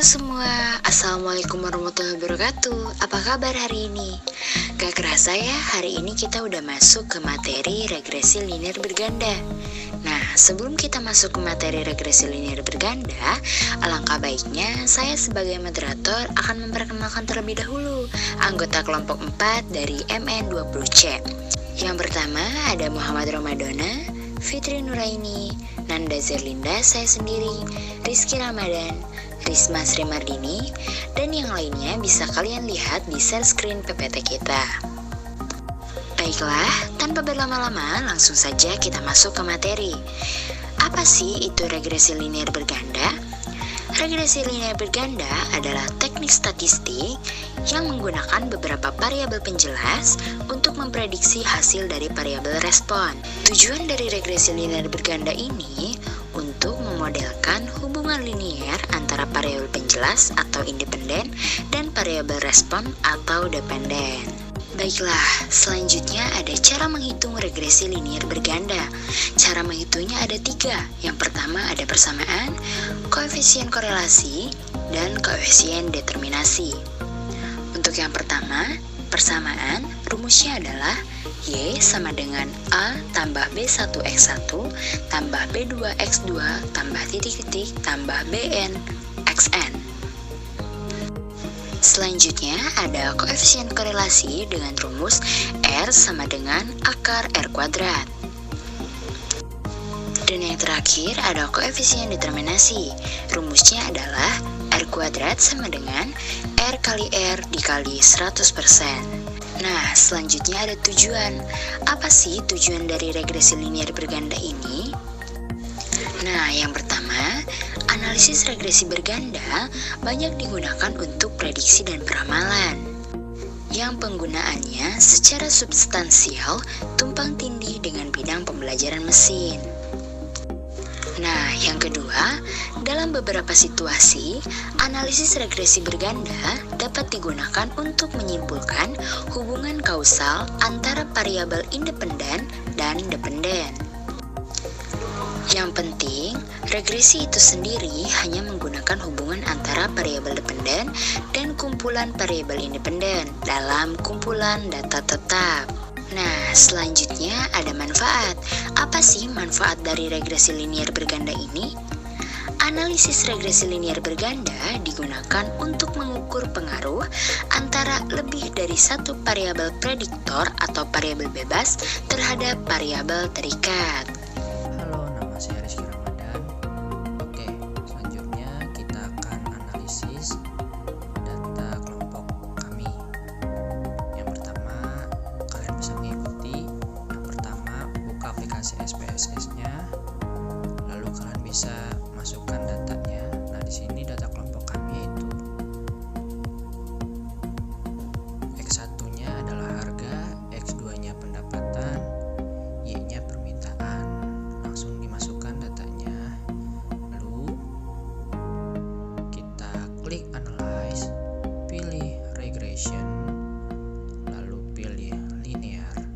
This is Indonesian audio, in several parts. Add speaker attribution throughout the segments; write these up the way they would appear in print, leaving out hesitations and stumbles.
Speaker 1: semua, Assalamualaikum warahmatullahi wabarakatuh. Apa kabar hari ini? Gak kerasa ya, hari ini kita udah masuk ke materi regresi linear berganda. Nah, sebelum kita masuk ke materi regresi linear berganda, alangkah baiknya saya sebagai moderator akan memperkenalkan terlebih dahulu anggota kelompok 4 dari MN20C. Yang pertama ada Muhammad Ramadona, Fitri Nuraini, Nanda Zerlinda, saya sendiri, Rizky Ramadan, Risma Sri Mardini, dan yang lainnya bisa kalian lihat di share screen PPT kita. Baiklah, tanpa berlama-lama langsung saja kita masuk ke materi. Apa sih itu regresi linear berganda? Regresi linear berganda adalah teknik statistik yang menggunakan beberapa variabel penjelas untuk memprediksi hasil dari variabel respon. Tujuan dari regresi linear berganda ini untuk memodelkan hubungan linier antara variabel penjelas atau independen dan variabel respon atau dependen. Baiklah, selanjutnya ada cara menghitung regresi linear berganda. Cara menghitungnya ada 3. Yang pertama ada persamaan, koefisien korelasi, dan koefisien determinasi. Untuk yang pertama, persamaan, rumusnya adalah Y sama dengan A tambah B1X1 tambah B2X2 tambah titik-titik tambah BN XN. Selanjutnya ada koefisien korelasi dengan rumus R sama dengan akar R kuadrat. Dan yang terakhir ada koefisien determinasi. Rumusnya adalah R kuadrat sama dengan R kali R dikali 100%. Nah, selanjutnya ada tujuan. Apa sih tujuan dari regresi linear berganda ini? Nah, yang pertama, analisis regresi berganda banyak digunakan untuk prediksi dan peramalan, yang penggunaannya secara substansial tumpang tindih dengan bidang pembelajaran mesin. Nah, yang kedua, dalam beberapa situasi, analisis regresi berganda dapat digunakan untuk menyimpulkan hubungan kausal antara variabel independen dan dependen. Yang penting, regresi itu sendiri hanya menggunakan hubungan antara variabel dependen dan kumpulan variabel independen dalam kumpulan data tetap. Nah, selanjutnya ada manfaat. Apa sih manfaat dari regresi linear berganda ini? Analisis regresi linear berganda digunakan untuk mengukur pengaruh antara lebih dari satu variabel prediktor atau variabel bebas terhadap variabel terikat.
Speaker 2: Halo, nama saya Rizky Ramadan. Oke, selanjutnya kita akan analisis data kelompok kami. Yang pertama, kalian bisa mengikuti. Yang pertama, buka aplikasi SPSS-nya, lalu kalian bisa masukkan datanya. Nah, di sini data kelompok kami yaitu X1-nya adalah harga, X2-nya pendapatan, Y-nya permintaan. Langsung dimasukkan datanya. Lalu kita klik analyze, pilih regression, lalu pilih linear.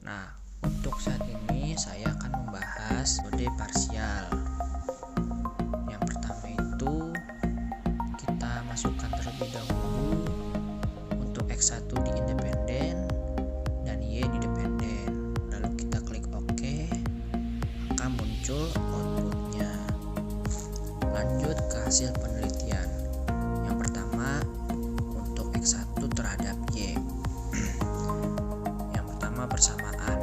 Speaker 2: Nah, untuk saat ini saya akan membahas metode parsial. Yang pertama itu kita masukkan terlebih dahulu untuk X1 di independen dan Y di dependen. Lalu kita klik OK, maka muncul outputnya. Lanjut ke hasil penelitian. Yang pertama untuk X1 terhadap Y. Yang pertama persamaan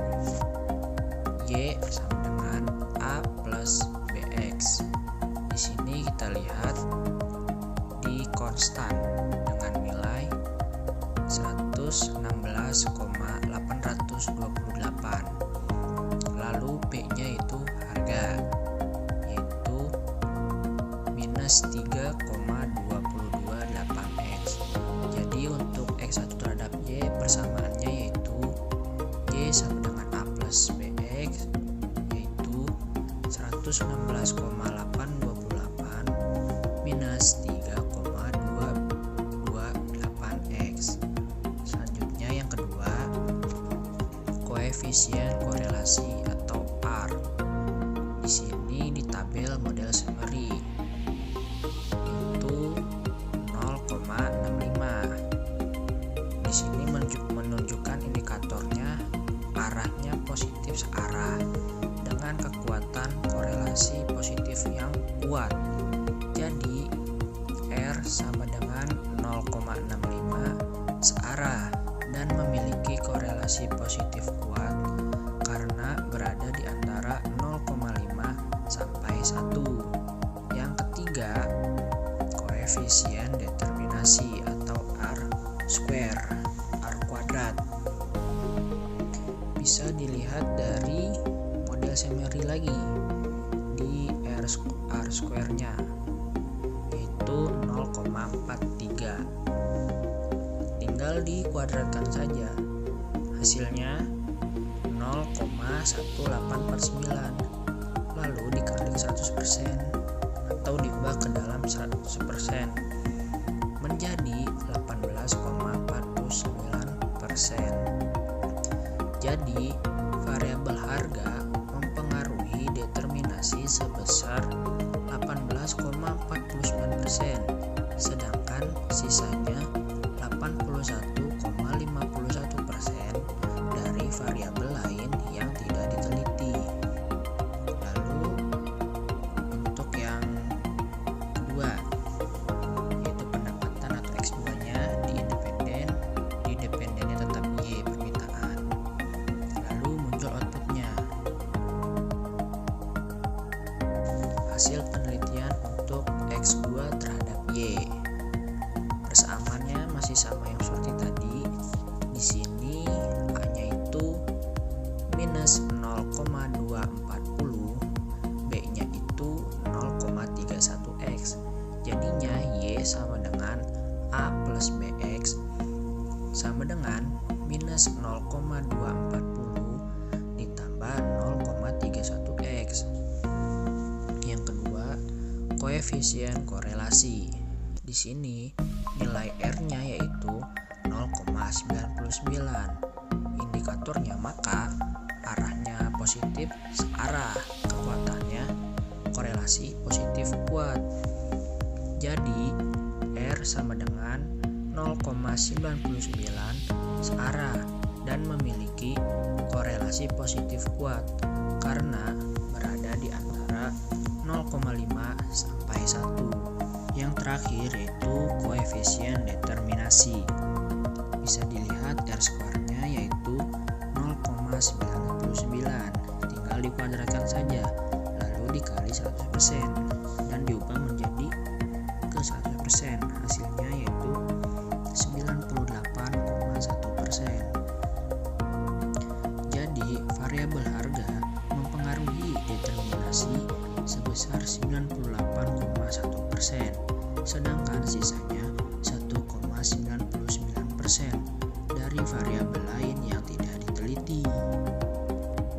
Speaker 2: Y sama dengan A plus BX. Di sini kita lihat di konstan dengan nilai 116,828. Lalu P-nya itu harga, yaitu minus 3,228x. Jadi untuk X1 terhadap Y persamaannya yaitu Y sama dengan A plus BX, yaitu 116,828 minus 3,228x. Selanjutnya yang kedua, koefisien korelasi atau R. Di sini di tabel model summary. di sini menunjukkan indikatornya arahnya positif searah dengan kekuatan korelasi positif yang kuat. Jadi R sama dengan 0,65 searah dan memiliki korelasi positif kuat karena berada di antara 0,5 sampai 1. Yang ketiga, koefisien determinasi atau R kuadrat. Bisa dilihat dari model Semeri lagi di R square-nya, yaitu 0,43. Tinggal dikuadratkan saja, hasilnya 0,18/9, lalu dikali 100% atau diubah ke dalam 100% menjadi 18,49%. Jadi variabel harga mempengaruhi determinasi sebesar 18,49%, sedangkan sisanya 81,51% dari variabel lain yang tidak diteliti. Lalu untuk yang kedua, yaitu pendapatan atau X2-nya di independennya tetap Y permintaan. Lalu muncul outputnya. Hasil penelitian untuk X2 terhadap Y. Persamaannya masih sama yang seperti tadi. Di sini A-nya itu minus 0,240, B-nya itu 0,31X. Jadinya Y sama dengan A plus BX sama dengan minus 0,240 ditambah 0,31X. Yang kedua, koefisien korelasi. Di sini nilai R-nya yaitu 0,99. Indikatornya maka arahnya positif searah, kekuatannya korelasi positif kuat. Jadi R sama dengan 0,99 searah dan memiliki korelasi positif kuat karena berada di antara 0,5 sampai 1. Yang terakhir yaitu koefisien determinasi. Bisa dilihat R square-nya yaitu 0,99. Tinggal dikuadratkan saja, lalu dikali 100% dan diubah menjadi ke 100%. Hasilnya yaitu 98,1%. Jadi variabel harga mempengaruhi determinasi sebesar 98,1%, sedangkan sisanya 1,99% dari variabel lain yang tidak diteliti.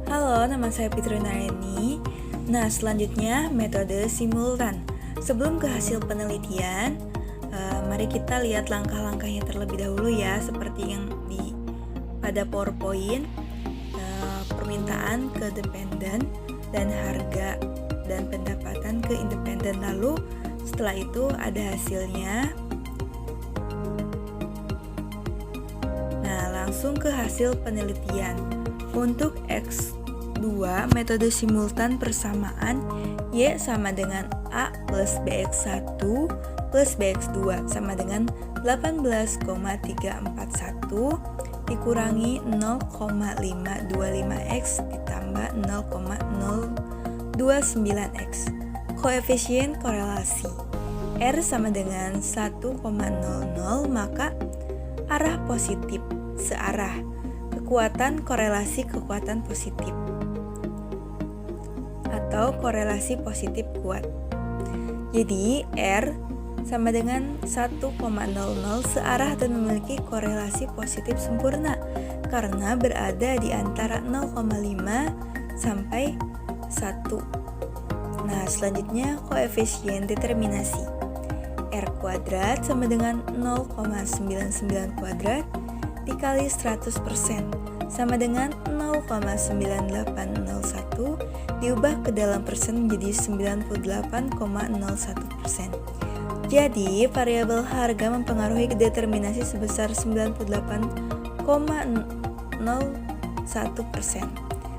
Speaker 3: Halo, nama saya Fitri Nareni. Nah, selanjutnya metode simultan. Sebelum ke hasil penelitian, mari kita lihat langkah-langkahnya terlebih dahulu ya, seperti yang pada PowerPoint. Permintaan ke dependen dan harga dan pendapatan ke independen. Lalu setelah itu ada hasilnya. Nah, langsung ke hasil penelitian. Untuk X2 metode simultan persamaan Y sama dengan A plus BX1 plus BX2 sama dengan 18,341 dikurangi 0,525X ditambah 0,029X. Koefisien korelasi R sama dengan 1,00, maka arah positif searah. Kekuatan korelasi kekuatan positif atau korelasi positif kuat. Jadi R sama dengan 1,00 searah dan memiliki korelasi positif sempurna karena berada di antara 0,5 sampai 1. Nah, selanjutnya koefisien determinasi. R kuadrat sama dengan 0,99 kuadrat dikali 100% sama dengan 0,9801 diubah ke dalam persen menjadi 98,01%. Jadi, variabel harga mempengaruhi determinasi sebesar 98,01%.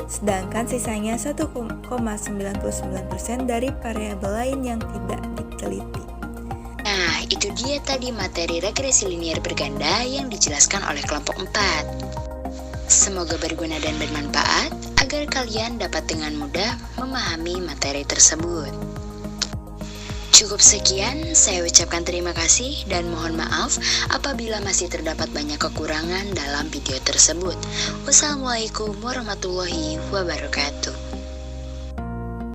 Speaker 3: Sedangkan sisanya 1,99% dari variabel lain yang tidak diteliti.
Speaker 1: Nah, itu dia tadi materi regresi linier berganda yang dijelaskan oleh kelompok 4. Semoga berguna dan bermanfaat agar kalian dapat dengan mudah memahami materi tersebut. Cukup sekian, saya ucapkan terima kasih dan mohon maaf apabila masih terdapat banyak kekurangan dalam video tersebut. Wassalamualaikum warahmatullahi wabarakatuh.